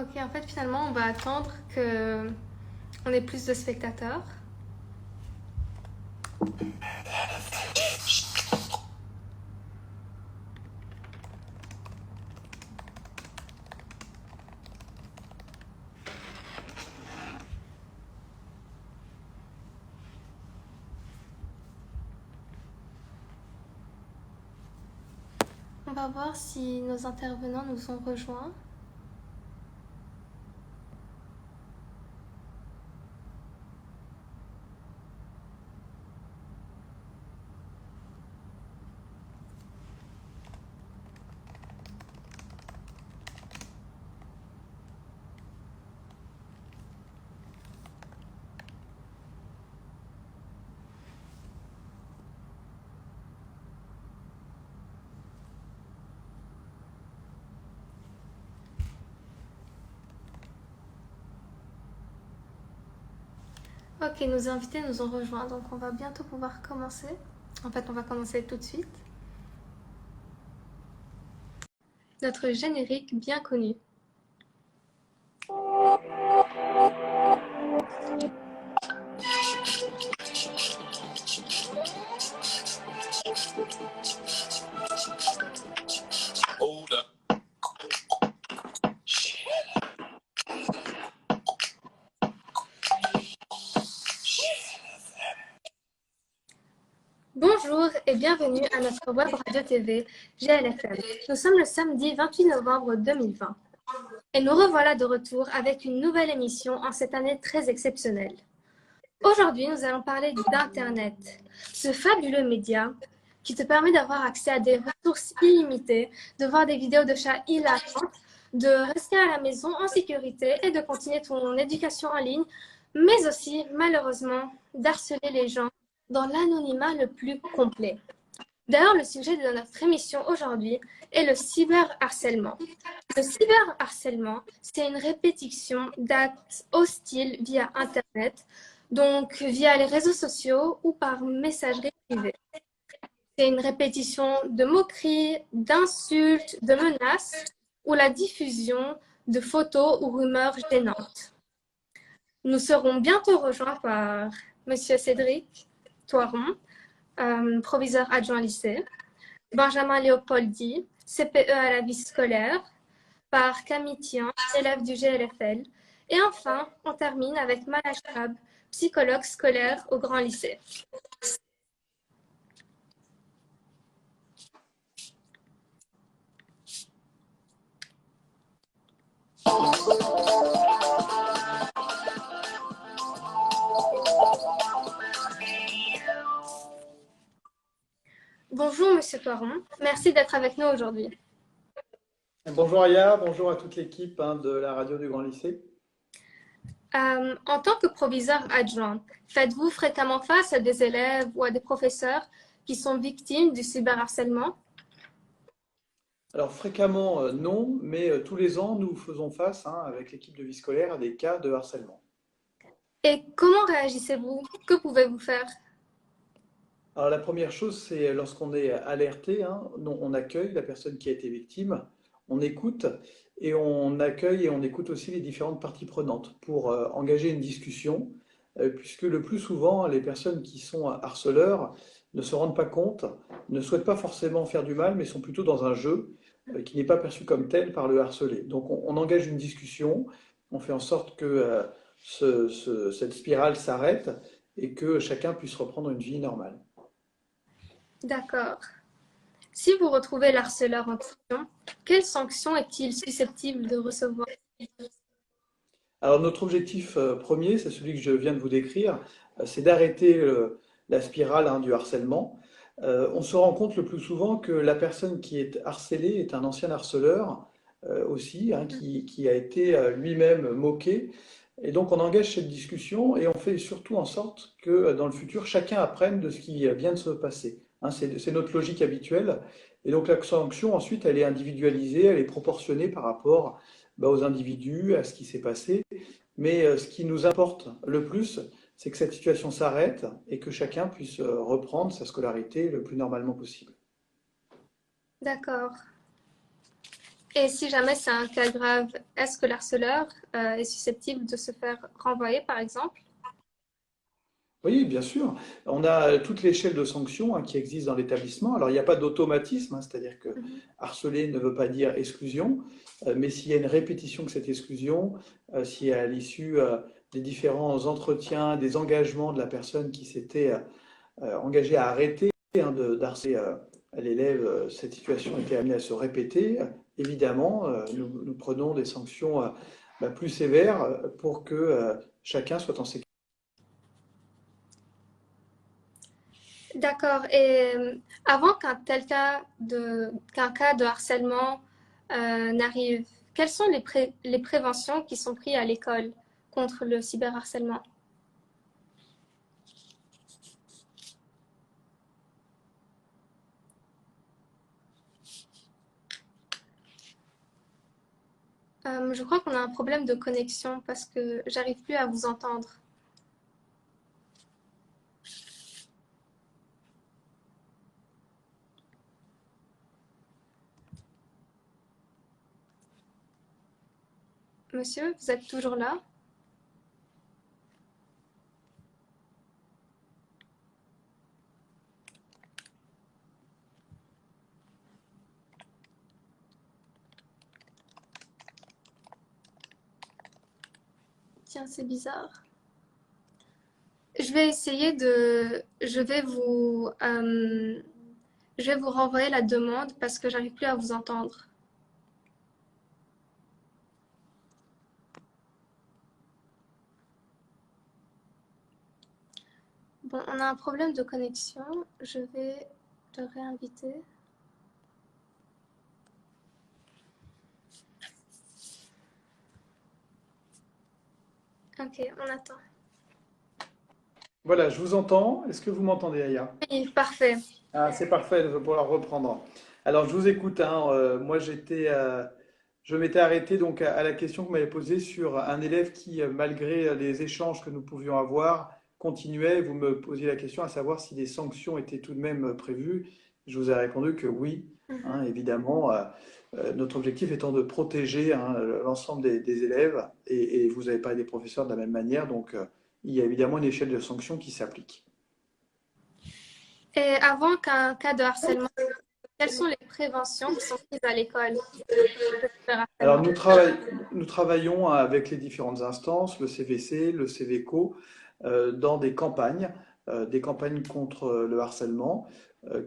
Ok, en fait, finalement, on va attendre que on ait plus de spectateurs. On va voir si nos intervenants nous ont rejoints. Ok, nos invités nous ont rejoints, donc on va bientôt pouvoir commencer. En fait, on va commencer tout de suite. Notre générique bien connu. Bonjour et bienvenue à notre web radio TV GLFM. Nous sommes le samedi 28 novembre 2020 et nous revoilà de retour avec une nouvelle émission en cette année très exceptionnelle. Aujourd'hui, nous allons parler d'Internet, ce fabuleux média qui te permet d'avoir accès à des ressources illimitées, de voir des vidéos de chats hilarantes, de rester à la maison en sécurité et de continuer ton éducation en ligne, mais aussi, malheureusement, d'harceler les gens dans l'anonymat le plus complet. D'ailleurs, le sujet de notre émission aujourd'hui est le cyberharcèlement. Le cyberharcèlement, c'est une répétition d'actes hostiles via Internet, donc via les réseaux sociaux ou par messagerie privée. C'est une répétition de moqueries, d'insultes, de menaces ou la diffusion de photos ou rumeurs gênantes. Nous serons bientôt rejoints par Monsieur Cédric Thoiron, proviseur adjoint lycée, Benjamin Léopoldi, CPE à la vie scolaire, par Camille Tian, élève du GLFL. Et enfin, on termine avec Mala Chab, psychologue scolaire au Grand Lycée. Bonjour Monsieur Thoiron, merci d'être avec nous aujourd'hui. Bonjour Aya, bonjour à toute l'équipe de la radio du Grand Lycée. En tant que proviseur adjoint, faites-vous fréquemment face à des élèves ou à des professeurs qui sont victimes du cyberharcèlement? Alors fréquemment non, mais tous les ans nous faisons face avec l'équipe de vie scolaire à des cas de harcèlement. Et comment réagissez-vous? Que pouvez-vous faire? Alors la première chose, c'est lorsqu'on est alerté, on accueille la personne qui a été victime, on écoute et on accueille et on écoute aussi les différentes parties prenantes pour engager une discussion, puisque le plus souvent, les personnes qui sont harceleurs ne se rendent pas compte, ne souhaitent pas forcément faire du mal, mais sont plutôt dans un jeu qui n'est pas perçu comme tel par le harcelé. Donc on engage une discussion, on fait en sorte que cette spirale s'arrête et que chacun puisse reprendre une vie normale. D'accord. Si vous retrouvez l'harceleur en question, quelle sanction est-il susceptible de recevoir? Alors notre objectif premier, c'est celui que je viens de vous décrire, c'est d'arrêter la spirale du harcèlement. On se rend compte le plus souvent que la personne qui est harcelée est un ancien harceleur aussi, qui a été lui-même moqué. Et donc on engage cette discussion et on fait surtout en sorte que dans le futur, chacun apprenne de ce qui vient de se passer. C'est notre logique habituelle. Et donc la sanction, ensuite, elle est individualisée, elle est proportionnée par rapport aux individus, à ce qui s'est passé. Mais ce qui nous importe le plus, c'est que cette situation s'arrête et que chacun puisse reprendre sa scolarité le plus normalement possible. D'accord. Et si jamais c'est un cas grave, est-ce que l'harceleur est susceptible de se faire renvoyer, par exemple? Oui, bien sûr. On a toute l'échelle de sanctions qui existe dans l'établissement. Alors, il n'y a pas d'automatisme, c'est-à-dire que Mhm. harceler ne veut pas dire exclusion, mais s'il y a une répétition de cette exclusion, si à l'issue des différents entretiens, des engagements de la personne qui s'était engagée à arrêter d'harceler l'élève, cette situation était amenée à se répéter, évidemment, nous prenons des sanctions plus sévères pour que chacun soit en sécurité. D'accord. Et avant qu'un cas de harcèlement n'arrive, quelles sont les préventions qui sont prises à l'école contre le cyberharcèlement? Je crois qu'on a un problème de connexion parce que j'arrive plus à vous entendre. Monsieur, vous êtes toujours là? Tiens, c'est bizarre. Je vais essayer de... je vais vous renvoyer la demande parce que j'arrive plus à vous entendre. Bon, on a un problème de connexion. Je vais le réinviter. Ok, on attend. Voilà, je vous entends. Est-ce que vous m'entendez, Aya? Oui, parfait. Ah, c'est parfait, je vais pouvoir reprendre. Alors, je vous écoute, hein. Moi, je m'étais arrêté donc à la question que vous m'avez posée sur un élève qui, malgré les échanges que nous pouvions avoir, continuait. Vous me posiez la question à savoir si des sanctions étaient tout de même prévues. Je vous ai répondu que oui, Mhm. hein, évidemment. Notre objectif étant de protéger l'ensemble des élèves et vous n'avez pas des professeurs de la même manière, donc il y a évidemment une échelle de sanctions qui s'applique. Et avant qu'un cas de harcèlement, quelles sont les préventions qui sont prises à l'école contre le Alors, cyberharcèlement? nous travaillons avec les différentes instances, le CVC, le CVCO, dans des campagnes contre le harcèlement,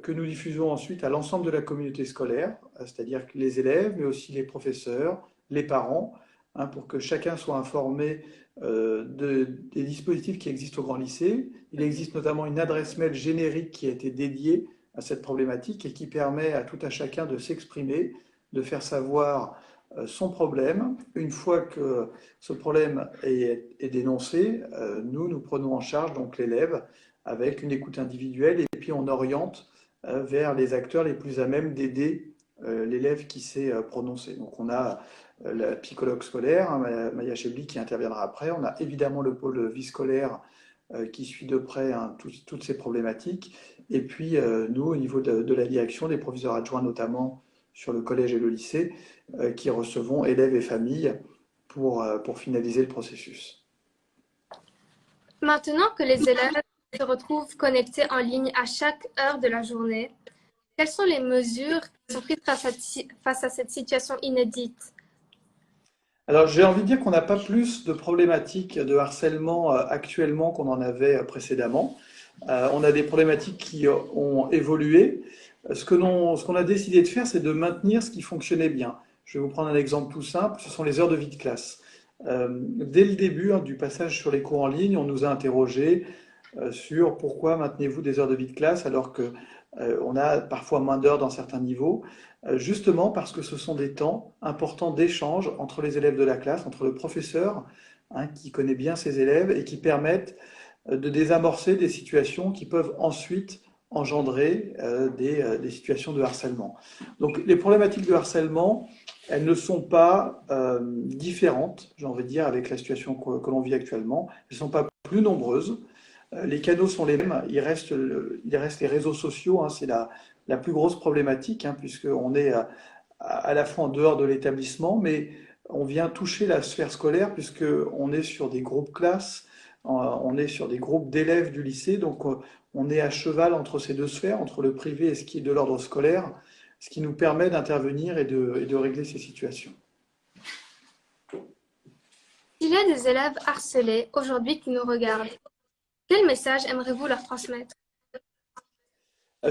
que nous diffusons ensuite à l'ensemble de la communauté scolaire, c'est-à-dire que les élèves, mais aussi les professeurs, les parents, hein, pour que chacun soit informé des dispositifs qui existent au grand lycée. Il existe notamment une adresse mail générique qui a été dédiée à cette problématique et qui permet à tout à chacun de s'exprimer, de faire savoir son problème. Une fois que ce problème est dénoncé, nous prenons en charge donc l'élève avec une écoute individuelle et puis on oriente vers les acteurs les plus à même d'aider l'élève qui s'est prononcé. Donc on a la psychologue scolaire, hein, Maya Chebli, qui interviendra après. On a évidemment le pôle vie scolaire qui suit de près hein, toutes ces problématiques. Et puis nous, au niveau de la direction, des professeurs adjoints notamment sur le collège et le lycée, qui recevons élèves et familles pour finaliser le processus. Maintenant que les élèves se retrouvent connectés en ligne à chaque heure de la journée, quelles sont les mesures qui sont prises face à cette situation inédite? Alors j'ai envie de dire qu'on n'a pas plus de problématiques de harcèlement actuellement qu'on en avait précédemment. On a des problématiques qui ont évolué. Ce qu'on a décidé de faire, c'est de maintenir ce qui fonctionnait bien. Je vais vous prendre un exemple tout simple, ce sont les heures de vie de classe. Dès le début hein, du passage sur les cours en ligne, on nous a interrogé sur pourquoi maintenez-vous des heures de vie de classe alors que on a parfois moins d'heures dans certains niveaux, justement parce que ce sont des temps importants d'échange entre les élèves de la classe, entre le professeur hein, qui connaît bien ses élèves et qui permettent de désamorcer des situations qui peuvent ensuite engendrer des situations de harcèlement. Donc les problématiques de harcèlement, elles ne sont pas différentes, j'ai envie de dire, avec la situation que l'on vit actuellement. Elles ne sont pas plus nombreuses. Les canaux sont les mêmes. Il reste les réseaux sociaux, hein, c'est la plus grosse problématique, hein, puisqu'on est à la fois en dehors de l'établissement, mais on vient toucher la sphère scolaire puisqu'on est sur des groupes classes, on est sur des groupes d'élèves du lycée, donc on est à cheval entre ces deux sphères, entre le privé et ce qui est de l'ordre scolaire, ce qui nous permet d'intervenir et de régler ces situations. Il y a des élèves harcelés aujourd'hui qui nous regardent. Quel message aimeriez-vous leur transmettre?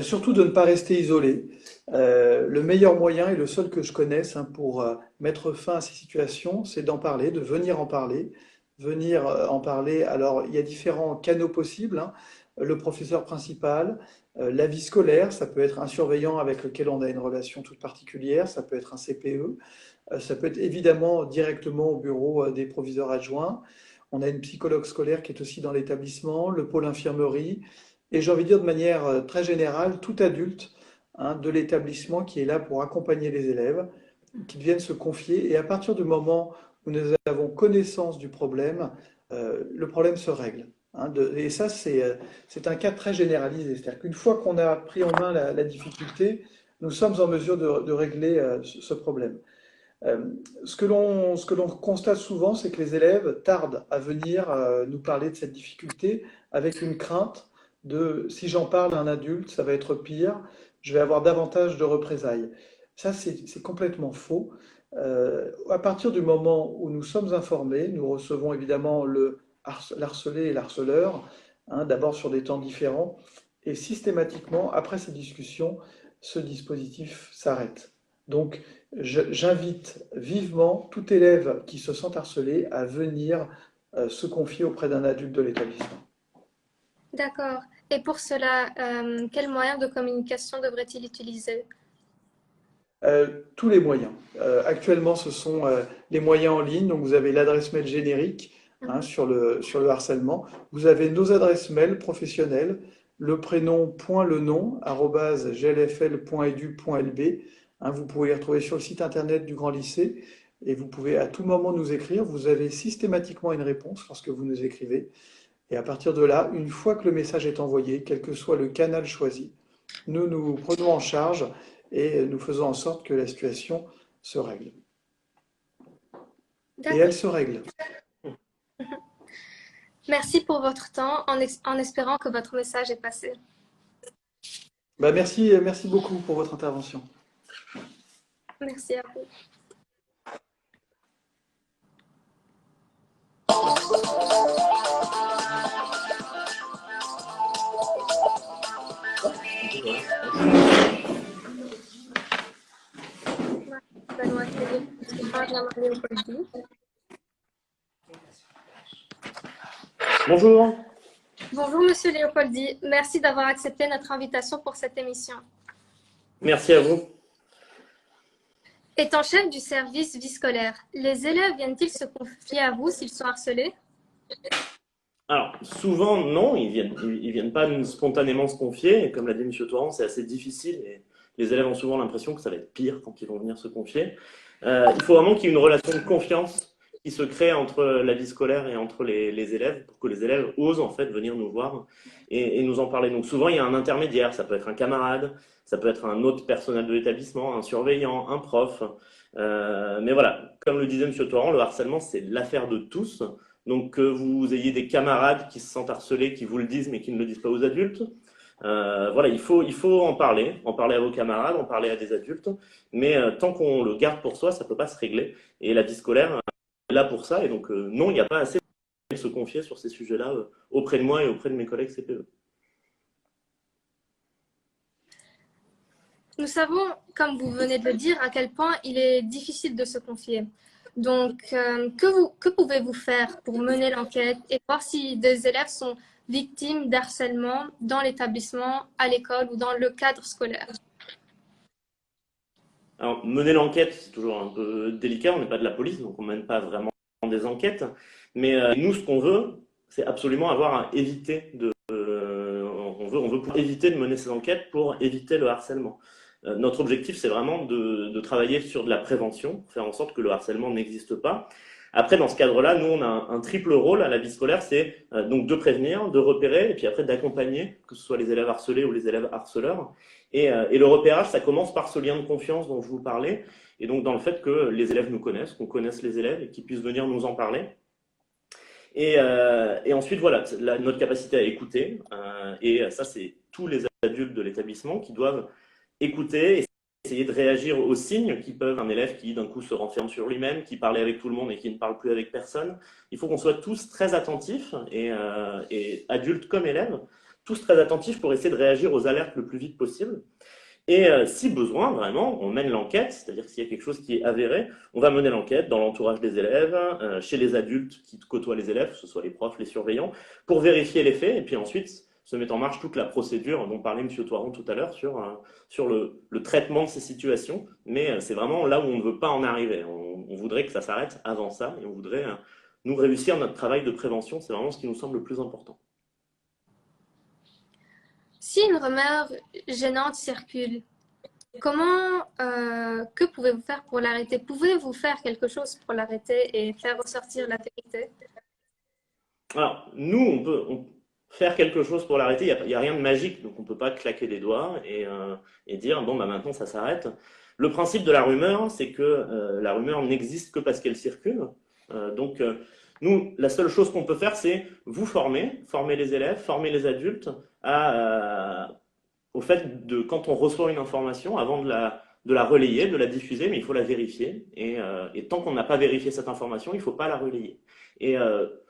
Surtout de ne pas rester isolé. Le meilleur moyen et le seul que je connaisse pour mettre fin à ces situations, c'est d'en parler, de venir en parler. Venir en parler, alors il y a différents canaux possibles, hein. Le professeur principal, la vie scolaire, ça peut être un surveillant avec lequel on a une relation toute particulière, ça peut être un CPE, ça peut être évidemment directement au bureau des proviseurs adjoints. On a une psychologue scolaire qui est aussi dans l'établissement, le pôle infirmerie, et j'ai envie de dire de manière très générale, tout adulte hein, de l'établissement qui est là pour accompagner les élèves, qui viennent se confier, et à partir du moment où nous avons connaissance du problème, le problème se règle. Hein, et ça, c'est un cas très généralisé. C'est-à-dire qu'une fois qu'on a pris en main la difficulté, nous sommes en mesure de régler ce problème. Ce que l'on constate souvent, c'est que les élèves tardent à venir nous parler de cette difficulté avec une crainte de si j'en parle à un adulte, ça va être pire, je vais avoir davantage de représailles. Ça, c'est complètement faux. À partir du moment où nous sommes informés, nous recevons évidemment l'harcelé et l'harceleur, hein, d'abord sur des temps différents, et systématiquement, après ces discussions, ce dispositif s'arrête. Donc, j'invite vivement tout élève qui se sent harcelé à venir se confier auprès d'un adulte de l'établissement. D'accord. Et pour cela, quels moyens de communication devrait-il utiliser? Tous les moyens. Actuellement, ce sont les moyens en ligne. Donc, vous avez l'adresse mail générique hein, Mhm. sur le harcèlement. Vous avez nos adresses mail professionnelles, le prénom point le nom @glfl.edu.lb. Hein, vous pouvez les retrouver sur le site internet du Grand Lycée et vous pouvez à tout moment nous écrire. Vous avez systématiquement une réponse lorsque vous nous écrivez. Et à partir de là, une fois que le message est envoyé, quel que soit le canal choisi, nous nous prenons en charge et nous faisons en sorte que la situation se règle. Et D'accord. elle se règle. Merci pour votre temps, en espérant que votre message est passé. Merci beaucoup pour votre intervention. Merci à vous. Benoît Théo, Benjamin Léopoldi. Bonjour. Bonjour Monsieur Léopoldi, merci d'avoir accepté notre invitation pour cette émission. Merci à vous. Étant chef du service vie scolaire, les élèves viennent-ils se confier à vous s'ils sont harcelés? Alors, souvent, non, ils viennent pas spontanément se confier. Et comme l'a dit M. Torrent, c'est assez difficile. Et les élèves ont souvent l'impression que ça va être pire quand ils vont venir se confier. Il faut vraiment qu'il y ait une relation de confiance qui se crée entre la vie scolaire et entre les élèves pour que les élèves osent en fait venir nous voir et nous en parler. Donc souvent, il y a un intermédiaire. Ça peut être un camarade, ça peut être un autre personnel de l'établissement, un surveillant, un prof. Mais voilà, comme le disait M. Torrent, le harcèlement, c'est l'affaire de tous. Donc que vous ayez des camarades qui se sentent harcelés, qui vous le disent mais qui ne le disent pas aux adultes. Voilà, il faut en parler à vos camarades, en parler à des adultes. Mais tant qu'on le garde pour soi, ça ne peut pas se régler. Et la vie scolaire est là pour ça. Et donc non, il n'y a pas assez de se confier sur ces sujets-là auprès de moi et auprès de mes collègues CPE. Nous savons, comme vous venez de le dire, à quel point il est difficile de se confier. Donc, que pouvez-vous faire pour mener l'enquête et voir si des élèves sont victimes d'harcèlement dans l'établissement, à l'école ou dans le cadre scolaire? Alors, mener l'enquête, c'est toujours un peu délicat. On n'est pas de la police, donc on ne mène pas vraiment des enquêtes. Mais nous, ce qu'on veut, c'est absolument avoir à éviter on veut pouvoir éviter de mener ces enquêtes pour éviter le harcèlement. Notre objectif, c'est vraiment de travailler sur de la prévention, faire en sorte que le harcèlement n'existe pas. Après, dans ce cadre-là, nous, on a un triple rôle à la vie scolaire, c'est donc de prévenir, de repérer, et puis après d'accompagner, que ce soit les élèves harcelés ou les élèves harceleurs. Et le repérage, ça commence par ce lien de confiance dont je vous parlais, et donc dans le fait que les élèves nous connaissent, qu'on connaisse les élèves et qu'ils puissent venir nous en parler. Et ensuite, voilà, notre capacité à écouter, et ça, c'est tous les adultes de l'établissement qui doivent écouter et essayer de réagir aux signes qui peuvent, un élève qui d'un coup se renferme sur lui-même, qui parlait avec tout le monde et qui ne parle plus avec personne. Il faut qu'on soit tous très attentifs, et adultes comme élèves, tous très attentifs pour essayer de réagir aux alertes le plus vite possible. Et si besoin, vraiment, on mène l'enquête, c'est-à-dire que s'il y a quelque chose qui est avéré, on va mener l'enquête dans l'entourage des élèves, chez les adultes qui côtoient les élèves, que ce soit les profs, les surveillants, pour vérifier les faits, et puis ensuite se met en marche toute la procédure dont parlait M. Thoiron tout à l'heure sur le traitement de ces situations. Mais c'est vraiment là où on ne veut pas en arriver. On voudrait que ça s'arrête avant ça, et on voudrait nous réussir notre travail de prévention. C'est vraiment ce qui nous semble le plus important. Si une rumeur gênante circule, que pouvez-vous faire pour l'arrêter? Pouvez-vous faire quelque chose pour l'arrêter et faire ressortir la vérité? Alors, nous, on peut faire quelque chose pour l'arrêter. Il n'y a rien de magique, donc on ne peut pas claquer des doigts et dire, bon, bah, maintenant, ça s'arrête. Le principe de la rumeur, c'est que la rumeur n'existe que parce qu'elle circule. Nous, la seule chose qu'on peut faire, c'est vous former les élèves, former les adultes au fait de, quand on reçoit une information, avant de la relayer, de la diffuser, mais il faut la vérifier. Et tant qu'on n'a pas vérifié cette information, il ne faut pas la relayer. Et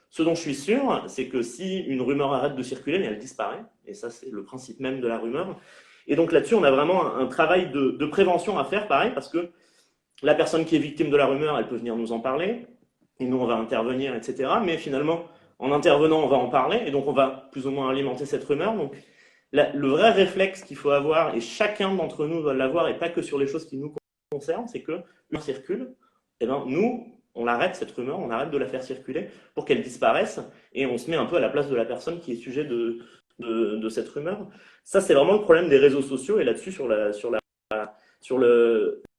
ce dont je suis sûr, c'est que si une rumeur arrête de circuler, mais elle disparaît. Et ça, c'est le principe même de la rumeur. Et donc là-dessus, on a vraiment un travail de prévention à faire, pareil, parce que la personne qui est victime de la rumeur, elle peut venir nous en parler. Et nous, on va intervenir, etc. Mais finalement, en intervenant, on va en parler. Et donc, on va plus ou moins alimenter cette rumeur. Donc, le vrai réflexe qu'il faut avoir, et chacun d'entre nous doit l'avoir, et pas que sur les choses qui nous concernent, c'est que une circule, et ben, nous, on l'arrête, cette rumeur, on arrête de la faire circuler pour qu'elle disparaisse. Et on se met un peu à la place de la personne qui est sujet de cette rumeur. Ça, c'est vraiment le problème des réseaux sociaux. Et là-dessus, sur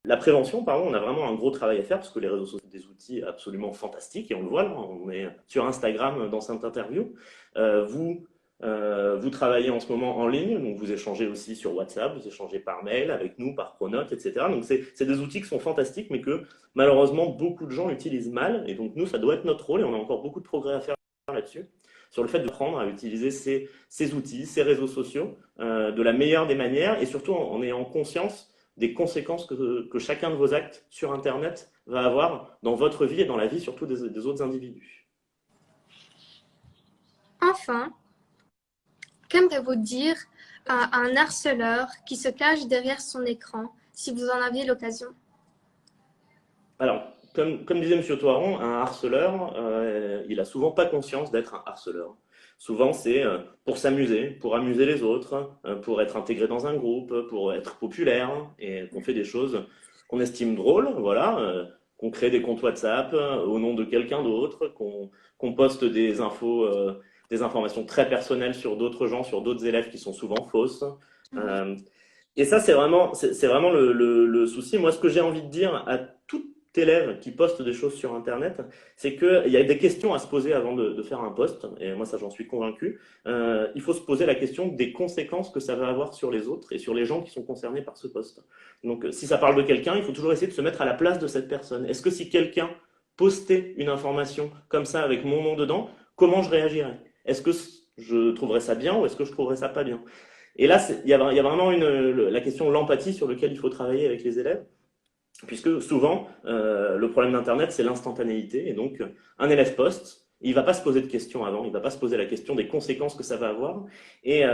la prévention, pardon, on a vraiment un gros travail à faire parce que les réseaux sociaux sont des outils absolument fantastiques et on le voit, là, on est sur Instagram dans cette interview. Vous travaillez en ce moment en ligne, donc vous échangez aussi sur WhatsApp, vous échangez par mail avec nous, par Pronote, etc. Donc c'est des outils qui sont fantastiques, mais que malheureusement beaucoup de gens utilisent mal. Et donc nous, ça doit être notre rôle et on a encore beaucoup de progrès à faire là-dessus, sur le fait de prendre à utiliser ces outils, ces réseaux sociaux de la meilleure des manières et surtout en ayant conscience des conséquences que chacun de vos actes sur Internet va avoir dans votre vie et dans la vie surtout des autres individus. Enfin, qu'aimeriez-vous dire à un harceleur qui se cache derrière son écran, si vous en aviez l'occasion? Alors, comme disait M. Thoiron, un harceleur, il a souvent pas conscience d'être un harceleur. Souvent, c'est pour s'amuser, pour amuser les autres, pour être intégré dans un groupe, pour être populaire, et qu'on fait des choses qu'on estime drôles, voilà, qu'on crée des comptes WhatsApp au nom de quelqu'un d'autre, qu'on poste des informations très personnelles sur d'autres gens, sur d'autres élèves qui sont souvent fausses. Et ça, c'est vraiment le souci. Moi, ce que j'ai envie de dire à tout élève qui poste des choses sur Internet, c'est qu'il y a des questions à se poser avant de faire un post, et moi ça j'en suis convaincu. Il faut se poser la question des conséquences que ça va avoir sur les autres et sur les gens qui sont concernés par ce post. Donc si ça parle de quelqu'un, il faut toujours essayer de se mettre à la place de cette personne. Est-ce que si quelqu'un postait une information comme ça avec mon nom dedans, comment je réagirais? Est-ce que je trouverais ça bien ou est-ce que je trouverais ça pas bien? Et là, il y a vraiment la question de l'empathie sur laquelle il faut travailler avec les élèves. Puisque souvent, le problème d'Internet, c'est l'instantanéité. Et donc, un élève poste, il ne va pas se poser de questions avant, il ne va pas se poser la question des conséquences que ça va avoir. Et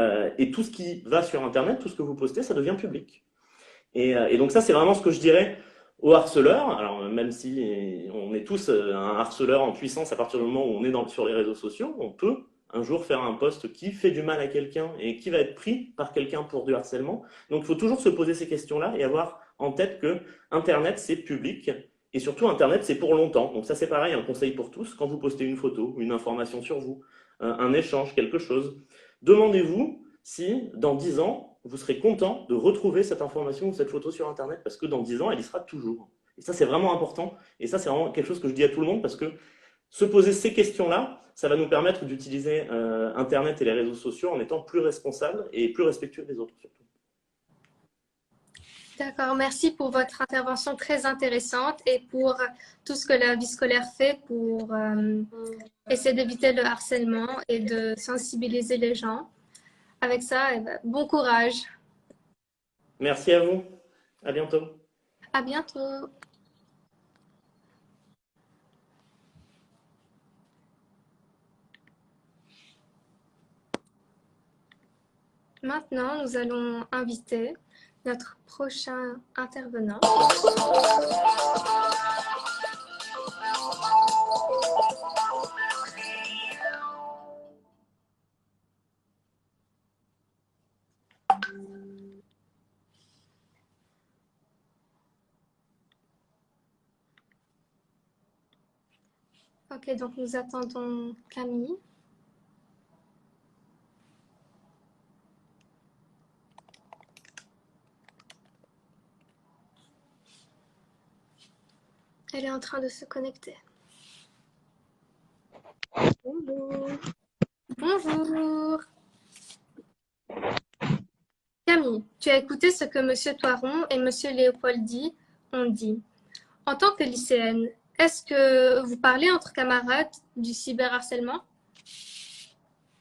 tout ce qui va sur Internet, tout ce que vous postez, ça devient public. Et donc ça, c'est vraiment ce que je dirais aux harceleurs. Alors, même si on est tous un harceleur en puissance à partir du moment où on est sur les réseaux sociaux, on peut un jour faire un post qui fait du mal à quelqu'un et qui va être pris par quelqu'un pour du harcèlement. Donc, il faut toujours se poser ces questions-là et avoir en tête que Internet, c'est public. Et surtout, Internet, c'est pour longtemps. Donc ça, c'est pareil, un conseil pour tous. Quand vous postez une photo, une information sur vous, un échange, quelque chose, demandez-vous si, dans 10 ans, vous serez content de retrouver cette information ou cette photo sur Internet. Parce que dans 10 ans, elle y sera toujours. Et ça, c'est vraiment important. Et ça, c'est vraiment quelque chose que je dis à tout le monde parce que se poser ces questions-là, ça va nous permettre d'utiliser Internet et les réseaux sociaux en étant plus responsables et plus respectueux des autres, surtout. D'accord, merci pour votre intervention très intéressante et pour tout ce que la vie scolaire fait pour essayer d'éviter le harcèlement et de sensibiliser les gens. Avec ça, eh ben, bon courage. Merci à vous. À bientôt. À bientôt. Maintenant, nous allons inviter notre prochain intervenant. Ok, donc nous attendons Camille. Elle est en train de se connecter. Bonjour. Bonjour. Camille, tu as écouté ce que M. Toiron et M. Léopoldi ont dit. En tant que lycéenne, est-ce que vous parlez entre camarades du cyberharcèlement?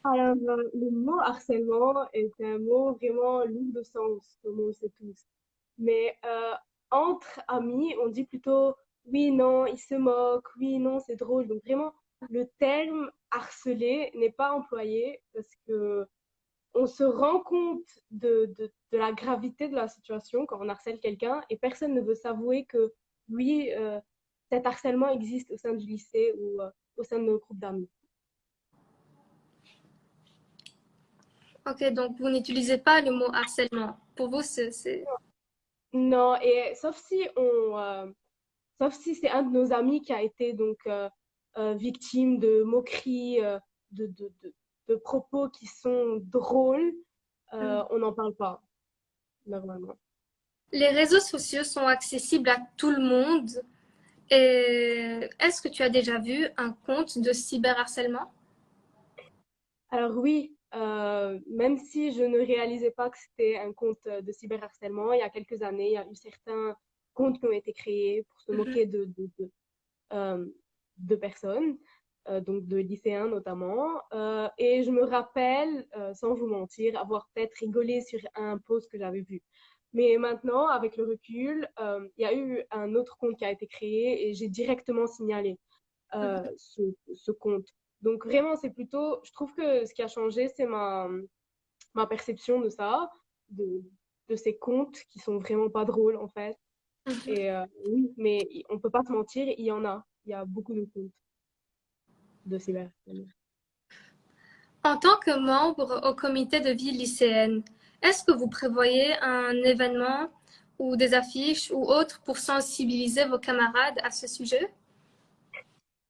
Alors, le mot harcèlement est un mot vraiment lourd de sens, comme on le sait tous. Mais entre amis, on dit plutôt oui, non, il se moque, oui, non, c'est drôle. Donc vraiment, le terme harceler n'est pas employé parce que on se rend compte de la gravité de la situation quand on harcèle quelqu'un et personne ne veut s'avouer que oui, cet harcèlement existe au sein du lycée ou au sein de nos groupes d'amis. Ok, donc vous n'utilisez pas le mot harcèlement. Pour vous, c'est... Non, et sauf si c'est un de nos amis qui a été donc victime de moqueries, de, de, de, de propos qui sont drôles, on n'en parle pas normalement. Les réseaux sociaux sont accessibles à tout le monde. Et est-ce que tu as déjà vu un compte de cyberharcèlement? Alors oui, même si je ne réalisais pas que c'était un compte de cyberharcèlement, il y a quelques années, il y a eu certains comptes qui ont été créés pour se moquer euh, de personnes, donc de lycéens notamment. Et je me rappelle, sans vous mentir, avoir peut-être rigolé sur un post que j'avais vu. Mais maintenant, avec le recul, il y a eu un autre compte qui a été créé et j'ai directement signalé ce compte. Donc vraiment, c'est plutôt, je trouve que ce qui a changé, c'est ma perception de ça, de, de ces comptes qui sont vraiment pas drôles en fait. Et oui, mais on peut pas se mentir, il y en a. Il y a beaucoup de comptes de cyberharcèlement. En tant que membre au comité de vie lycéenne, est-ce que vous prévoyez un événement ou des affiches ou autre pour sensibiliser vos camarades à ce sujet?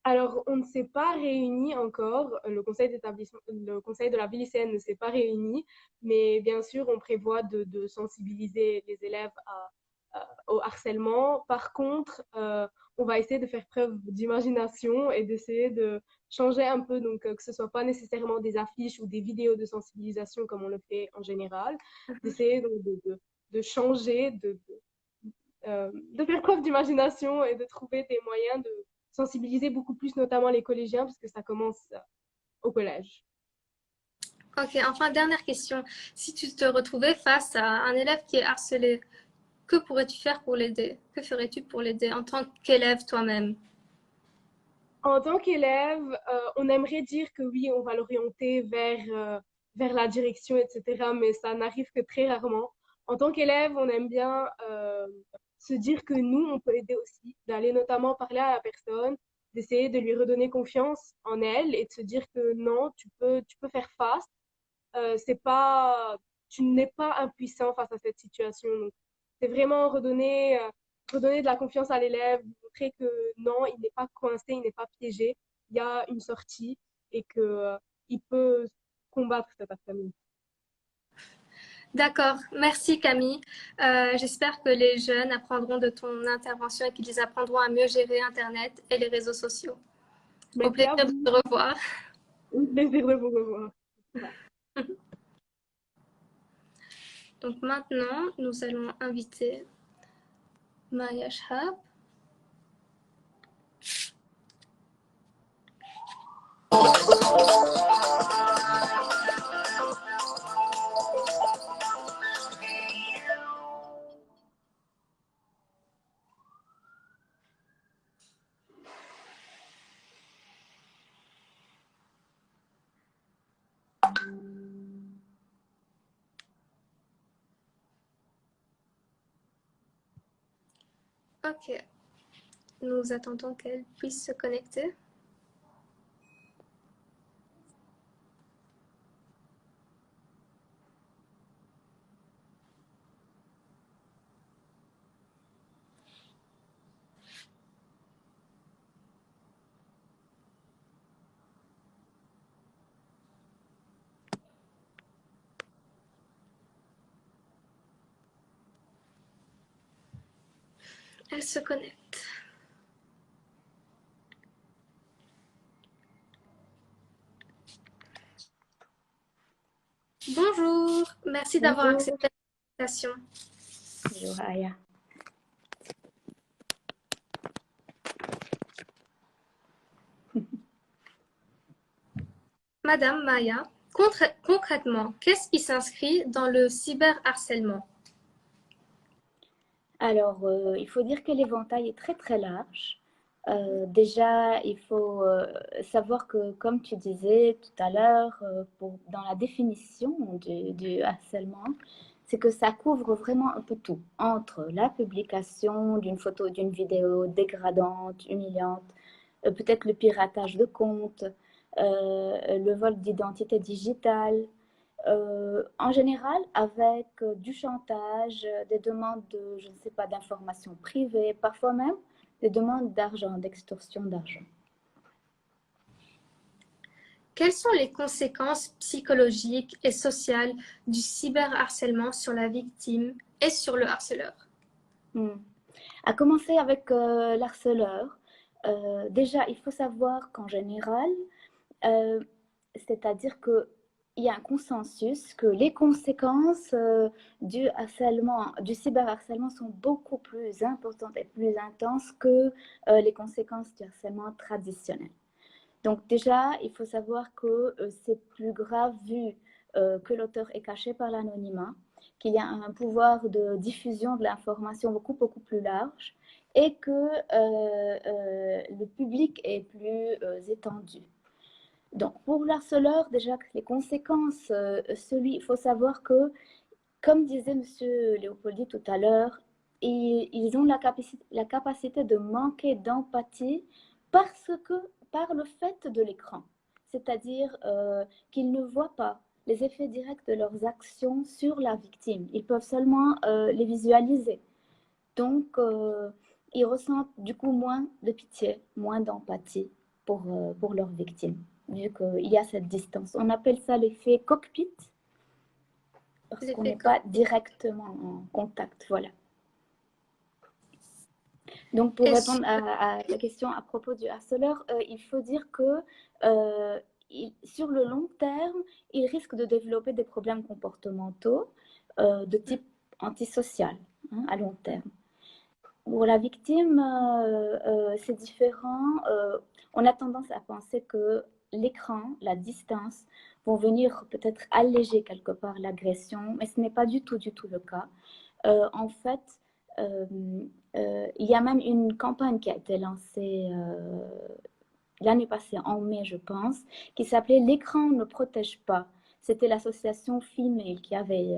Alors, on ne s'est pas réuni encore, le conseil d'établissement, le conseil de la vie lycéenne ne s'est pas réuni, mais bien sûr, on prévoit de sensibiliser les élèves au harcèlement. Par contre, on va essayer de faire preuve d'imagination et d'essayer de changer un peu, donc que ce soit pas nécessairement des affiches ou des vidéos de sensibilisation comme on le fait en général, d'essayer donc de changer, de faire preuve d'imagination et de trouver des moyens de sensibiliser beaucoup plus, notamment les collégiens, puisque ça commence au collège. Ok, enfin, dernière question. Si tu te retrouvais face à un élève qui est harcelé, que pourrais-tu faire pour l'aider? Que ferais-tu pour l'aider en tant qu'élève toi-même? En tant qu'élève, on aimerait dire que oui, on va l'orienter vers la direction, etc., mais ça n'arrive que très rarement. En tant qu'élève, on aime bien se dire que nous, on peut aider aussi, d'aller notamment parler à la personne, d'essayer de lui redonner confiance en elle et de se dire que non, tu peux faire face. C'est pas, tu n'es pas impuissant face à cette situation. Donc, c'est vraiment redonner de la confiance à l'élève, montrer que non, il n'est pas coincé, il n'est pas piégé, il y a une sortie et que il peut combattre cet harcèlement. D'accord, merci Camille. J'espère que les jeunes apprendront de ton intervention et qu'ils apprendront à mieux gérer Internet et les réseaux sociaux. Au Merci plaisir à de vous. te revoir. Un plaisir de vous revoir. Donc maintenant, nous allons inviter Maya Shahab. Ok, nous attendons qu'elle puisse se connecter. Elle se connecte. Bonjour, merci d'avoir Bonjour. accepté l'invitation. Bonjour Aya. Madame Maya, concrètement, qu'est-ce qui s'inscrit dans le cyberharcèlement? Alors, il faut dire que l'éventail est très très large. Déjà, il faut savoir que, comme tu disais tout à l'heure, dans la définition du harcèlement, c'est que ça couvre vraiment un peu tout, entre la publication d'une photo, d'une vidéo dégradante, humiliante, peut-être le piratage de compte, le vol d'identité digitale, en général avec du chantage, des demandes de, je ne sais pas, d'informations privées, parfois même des demandes d'argent, d'extorsion d'argent. Quelles sont les conséquences psychologiques et sociales du cyberharcèlement sur la victime et sur le harceleur? À commencer avec l'harceleur, déjà il faut savoir qu'en général, c'est-à-dire que il y a un consensus que les conséquences du harcèlement, du cyberharcèlement sont beaucoup plus importantes et plus intenses que les conséquences du harcèlement traditionnel. Donc déjà, il faut savoir que c'est plus grave vu que l'auteur est caché par l'anonymat, qu'il y a un pouvoir de diffusion de l'information beaucoup plus large et que le public est plus étendu. Donc, pour l'harceleur, déjà, les conséquences, il faut savoir que, comme disait M. Léopoldi tout à l'heure, ils ont la capacité de manquer d'empathie par le fait de l'écran. C'est-à-dire qu'ils ne voient pas les effets directs de leurs actions sur la victime. Ils peuvent seulement les visualiser. Donc, ils ressentent du coup moins de pitié, moins d'empathie pour leur victime, vu qu'il y a cette distance. On appelle ça l'effet cockpit, parce qu'on n'est pas directement en contact. Voilà. Donc, pour répondre à la question à propos du harceleur, il faut dire que sur le long terme, il risque de développer des problèmes comportementaux de type antisocial à long terme. Pour la victime, c'est différent. On a tendance à penser que l'écran, la distance, vont venir peut-être alléger quelque part l'agression, mais ce n'est pas du tout le cas. En fait, il y a même une campagne qui a été lancée l'année passée, en mai, je pense, qui s'appelait L'écran ne protège pas. C'était l'association Female qui avait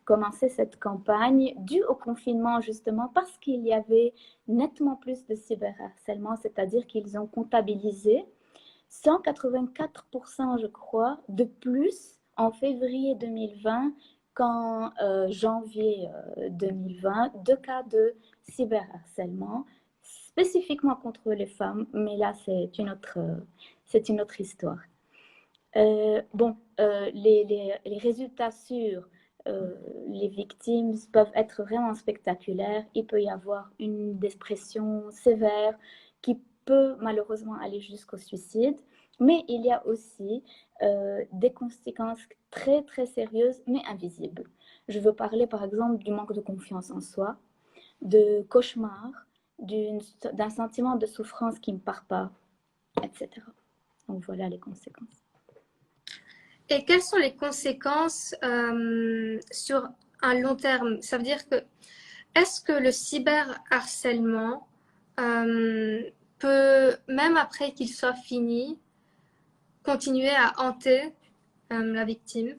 commencé cette campagne due au confinement, justement, parce qu'il y avait nettement plus de cyberharcèlement, c'est-à-dire qu'ils ont comptabilisé 184%, je crois, de plus en février 2020 qu'en janvier 2020, de cas de cyberharcèlement, spécifiquement contre les femmes, mais là, c'est une autre histoire. Les résultats sur les victimes peuvent être vraiment spectaculaires. Il peut y avoir une dépression sévère qui peut malheureusement aller jusqu'au suicide, mais il y a aussi des conséquences très très sérieuses mais invisibles. Je veux parler par exemple du manque de confiance en soi, de cauchemars, d'un sentiment de souffrance qui ne part pas, etc. Donc voilà les conséquences. Et quelles sont les conséquences sur un long terme? Ça veut dire que, est-ce que le cyberharcèlement peut, même après qu'il soit fini, continuer à hanter la victime?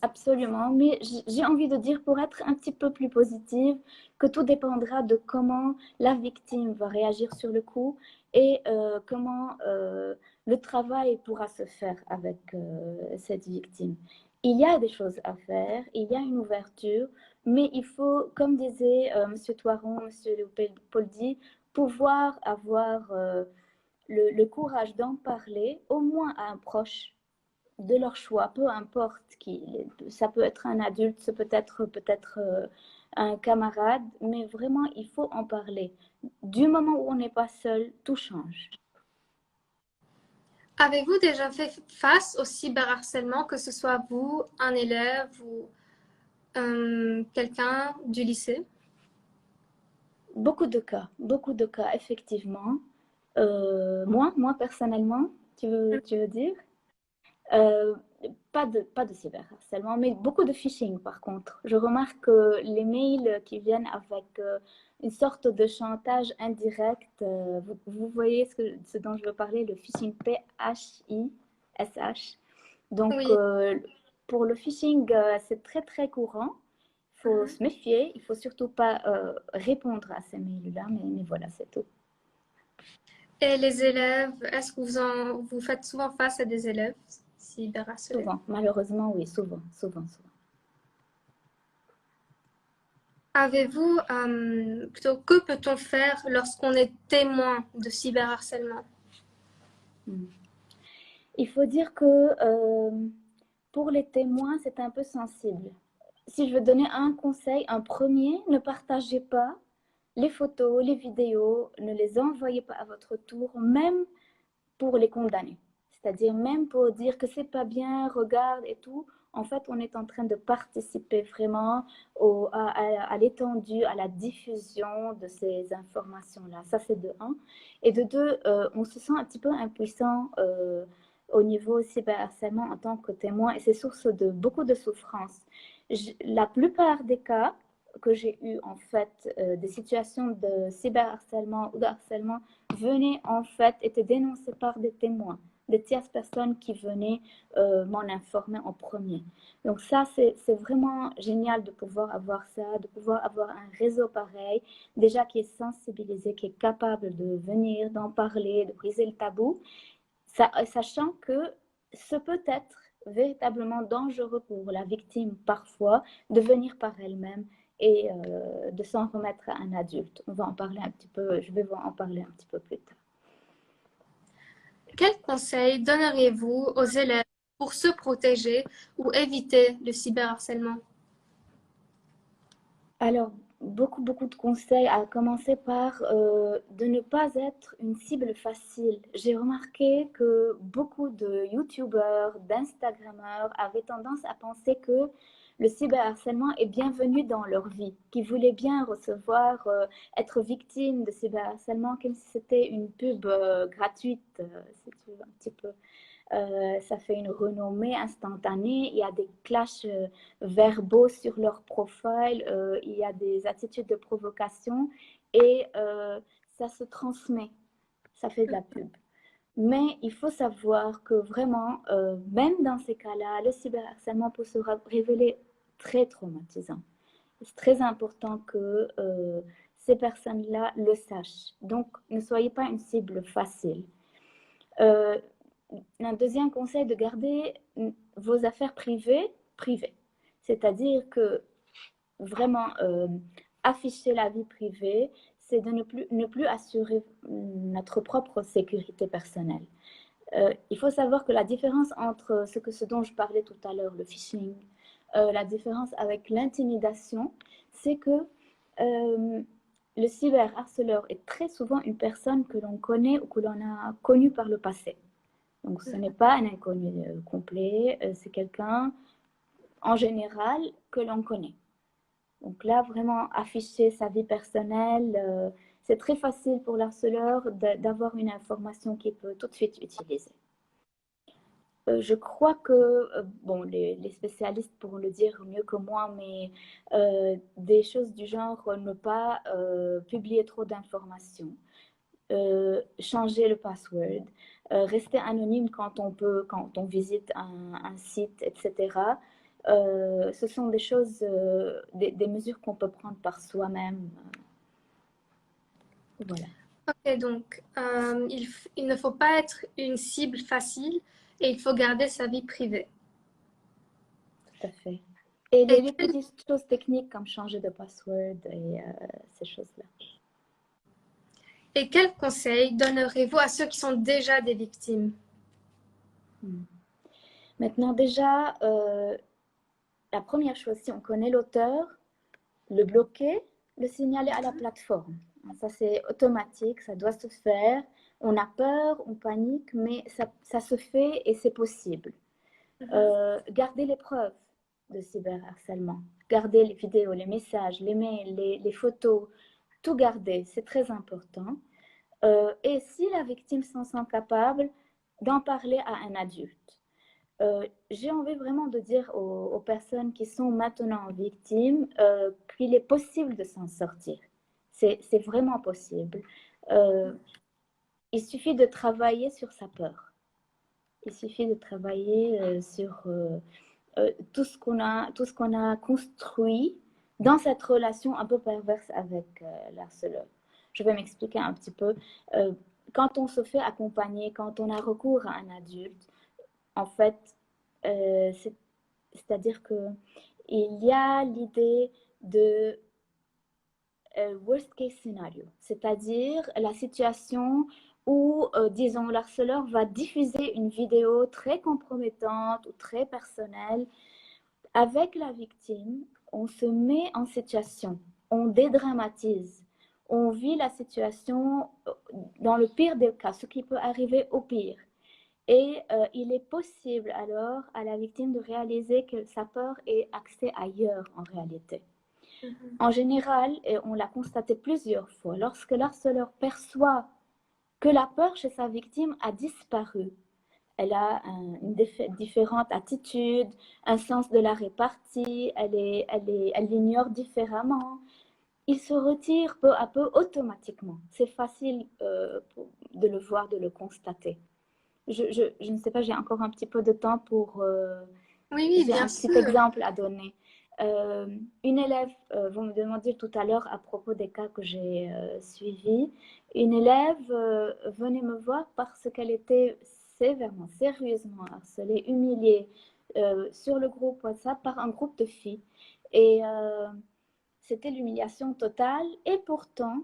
Absolument, mais j'ai envie de dire, pour être un petit peu plus positive, que tout dépendra de comment la victime va réagir sur le coup et comment le travail pourra se faire avec cette victime. Il y a des choses à faire, il y a une ouverture, mais il faut, comme disait M. Toiron, M. Léopold-Poldy, pouvoir avoir le courage d'en parler, au moins à un proche de leur choix, peu importe qui. Ça peut être un adulte, ça peut être peut-être un camarade, mais vraiment, il faut en parler. Du moment où on n'est pas seul, tout change. Avez-vous déjà fait face au cyberharcèlement, que ce soit vous, un élève ou quelqu'un du lycée? Beaucoup de cas, effectivement. Moi personnellement, tu veux dire? Euh, pas de cyberharcèlement, mais beaucoup de phishing par contre. Je remarque que les mails qui viennent avec une sorte de chantage indirect, vous voyez ce dont je veux parler, le phishing PHISH. Donc, Oui. pour le phishing, c'est très très courant. Il faut se méfier, il faut surtout pas répondre à ces mails-là, mais voilà, c'est tout. Et les élèves, est-ce que vous faites souvent face à des élèves cyberharcelés? Souvent, malheureusement, oui, souvent. Avez-vous, plutôt, que peut-on faire lorsqu'on est témoin de cyberharcèlement? Il faut dire que pour les témoins, c'est un peu sensible. Si je veux donner un conseil, un premier, ne partagez pas les photos, les vidéos, ne les envoyez pas à votre tour, même pour les condamner. C'est-à-dire même pour dire que c'est pas bien, regarde et tout. En fait, on est en train de participer vraiment à l'étendue, à la diffusion de ces informations-là. Ça, c'est de un. Et de deux, on se sent un petit peu impuissant au niveau cyberharcèlement en tant que témoin et c'est source de beaucoup de souffrance. La plupart des cas que j'ai eu en fait des situations de cyberharcèlement ou de harcèlement venaient en fait, étaient dénoncés par des témoins, des tierces personnes qui venaient m'en informer en premier. Donc ça, c'est vraiment génial de pouvoir avoir ça, de pouvoir avoir un réseau pareil, déjà qui est sensibilisé, qui est capable de venir, d'en parler, de briser le tabou, sachant que ce peut être véritablement dangereux pour la victime parfois de venir par elle-même et de s'en remettre à un adulte. On va en parler un petit peu, je vais en parler un petit peu plus tard. Quels conseils donneriez-vous aux élèves pour se protéger ou éviter le cyberharcèlement? Alors, beaucoup de conseils, à commencer par de ne pas être une cible facile. J'ai remarqué que beaucoup de YouTubeurs, d'Instagrammeurs avaient tendance à penser que le cyberharcèlement est bienvenu dans leur vie, qu'ils voulaient bien recevoir, être victime de cyberharcèlement comme si c'était une pub gratuite, si tu veux, un petit peu. Ça fait une renommée instantanée. Il y a des clashs verbaux sur leur profil, il y a des attitudes de provocation et ça se transmet. Ça fait de la pub. Mais il faut savoir que vraiment, même dans ces cas-là, le cyberharcèlement peut se révéler très traumatisant. C'est très important que ces personnes-là le sachent. Donc, ne soyez pas une cible facile. Un deuxième conseil, de garder vos affaires privées. C'est-à-dire que vraiment afficher la vie privée, c'est de ne plus assurer notre propre sécurité personnelle. Il faut savoir que la différence entre ce dont je parlais tout à l'heure, le phishing, la différence avec l'intimidation, c'est que le cyberharceleur est très souvent une personne que l'on connaît ou que l'on a connue par le passé. Donc, ce n'est pas un inconnu complet, c'est quelqu'un, en général, que l'on connaît. Donc là, vraiment, afficher sa vie personnelle, c'est très facile pour l'harceleur d'avoir une information qu'il peut tout de suite utiliser. Je crois que, bon, les spécialistes pourront le dire mieux que moi, mais des choses du genre ne pas publier trop d'informations, changer le password, rester anonyme quand on peut, quand on visite un site, etc. Ce sont des choses, des mesures qu'on peut prendre par soi-même. Voilà. Ok, donc il ne faut pas être une cible facile et il faut garder sa vie privée. Tout à fait. Et les petites choses techniques comme changer de password et ces choses-là. Et quels conseils donnerez-vous à ceux qui sont déjà des victimes? Maintenant, déjà, la première chose, si on connaît l'auteur, le bloquer, le signaler à la plateforme. Ça, c'est automatique, ça doit se faire. On a peur, on panique, mais ça se fait et c'est possible. Garder les preuves de cyberharcèlement. Garder les vidéos, les messages, les mails, les photos. Tout garder, c'est très important. Et si la victime s'en sent capable, d'en parler à un adulte. J'ai envie vraiment de dire aux personnes qui sont maintenant victimes qu'il est possible de s'en sortir. C'est vraiment possible. Il suffit de travailler sur sa peur. Il suffit de travailler sur tout ce qu'on a construit dans cette relation un peu perverse avec l'harceleur. Je vais m'expliquer un petit peu. Quand on se fait accompagner, quand on a recours à un adulte, en fait, c'est-à-dire qu'il y a l'idée de worst case scenario, c'est-à-dire la situation où, disons, l'harceleur va diffuser une vidéo très compromettante ou très personnelle. Avec la victime, on se met en situation, on dédramatise, on vit la situation dans le pire des cas, ce qui peut arriver au pire. Et il est possible alors à la victime de réaliser que sa peur est axée ailleurs en réalité. En général, et on l'a constaté plusieurs fois, lorsque l'harceleur perçoit que la peur chez sa victime a disparu, elle a une différente attitude, un sens de la répartie, elle l'ignore différemment, il se retire peu à peu automatiquement. C'est facile de le voir, de le constater. Je ne sais pas, j'ai encore un petit peu de temps pour... Oui, j'ai bien un sûr. petit exemple à donner. Une élève, vous me demandiez tout à l'heure à propos des cas que j'ai suivis, une élève venait me voir parce qu'elle était sévèrement, sérieusement harcelée, humiliée sur le groupe WhatsApp par un groupe de filles. Et c'était l'humiliation totale. Et pourtant,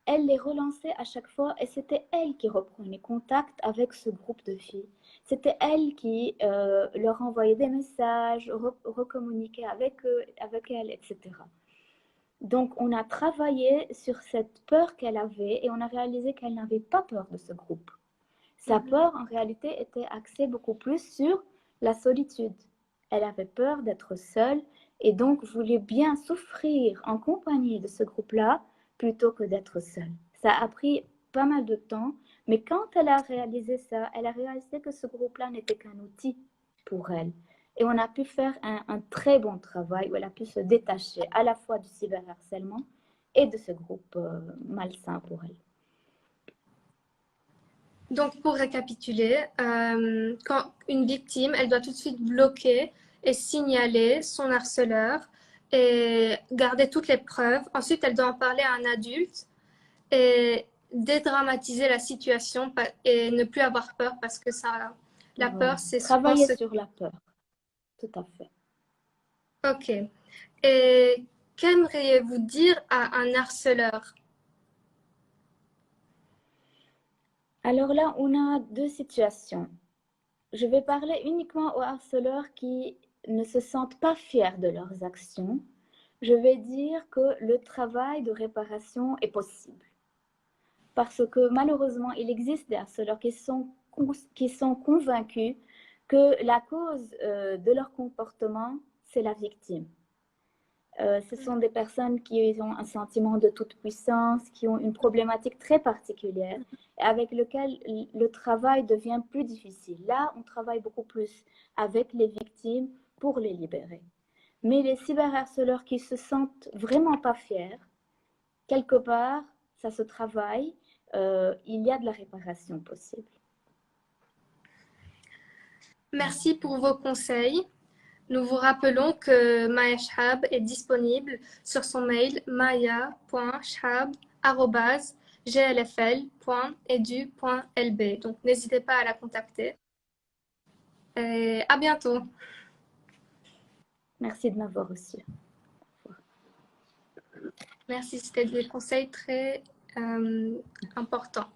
elle les relançait à chaque fois et c'était elle qui reprenait contact avec ce groupe de filles. C'était elle qui leur envoyait des messages, recommuniquait avec eux, avec elle, etc. Donc, on a travaillé sur cette peur qu'elle avait et on a réalisé qu'elle n'avait pas peur de ce groupe. Sa peur, en réalité, était axée beaucoup plus sur la solitude. Elle avait peur d'être seule et donc voulait bien souffrir en compagnie de ce groupe-là plutôt que d'être seule. Ça a pris pas mal de temps, mais quand elle a réalisé ça, elle a réalisé que ce groupe-là n'était qu'un outil pour elle. Et on a pu faire un très bon travail où elle a pu se détacher à la fois du cyberharcèlement et de ce groupe malsain pour elle. Donc, pour récapituler, quand une victime, elle doit tout de suite bloquer et signaler son harceleur et garder toutes les preuves. Ensuite, elle doit en parler à un adulte et dédramatiser la situation et ne plus avoir peur parce que ça, la peur, c'est souvent travailler sur la peur. Tout à fait. Ok. Et qu'aimeriez-vous dire à un harceleur? Alors là, on a deux situations. Je vais parler uniquement aux harceleurs qui ne se sentent pas fiers de leurs actions. Je vais dire que le travail de réparation est possible. Parce que malheureusement, il existe des harceleurs qui sont convaincus que la cause de leur comportement, c'est la victime. Ce sont des personnes qui ont un sentiment de toute puissance, qui ont une problématique très particulière, avec lequel le travail devient plus difficile. Là, on travaille beaucoup plus avec les victimes pour les libérer. Mais les cyberharceleurs qui se sentent vraiment pas fiers, quelque part, ça se travaille, il y a de la réparation possible. Merci pour vos conseils. Nous vous rappelons que Maya Chehab est disponible sur son mail maya.chehab@glfl.edu.lb. Donc n'hésitez pas à la contacter. Et à bientôt. Merci de m'avoir reçu. Merci, c'était des conseils très importants.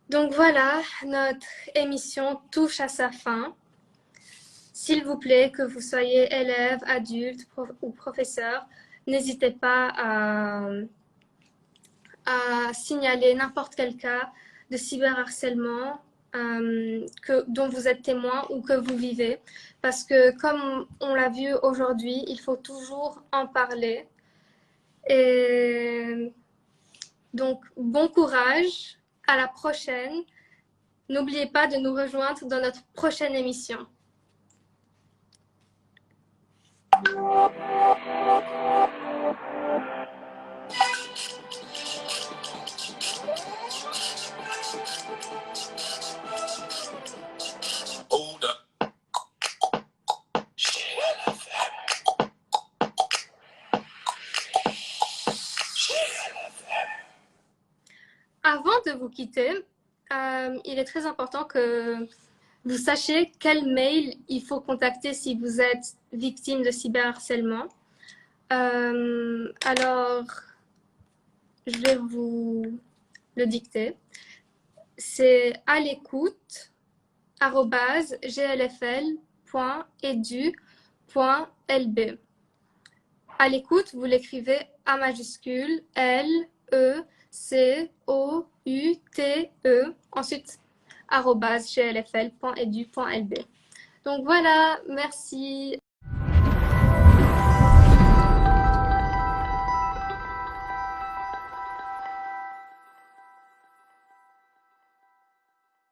Donc voilà, notre émission touche à sa fin. S'il vous plaît, que vous soyez élève, adulte ou professeur, n'hésitez pas à signaler n'importe quel cas de cyberharcèlement dont vous êtes témoin ou que vous vivez. Parce que comme on l'a vu aujourd'hui, il faut toujours en parler. Et donc, bon courage, à la prochaine. N'oubliez pas de nous rejoindre dans notre prochaine émission. Avant de vous quitter, il est très important que vous sachiez quel mail il faut contacter si vous êtes victime de cyberharcèlement. Alors, je vais vous le dicter. C'est à l'écoute@glfl.edu.lb. À l'écoute, vous l'écrivez A majuscule, L, E, C, O, U, T, E, ensuite @glfl.edu.lb. Donc voilà, merci.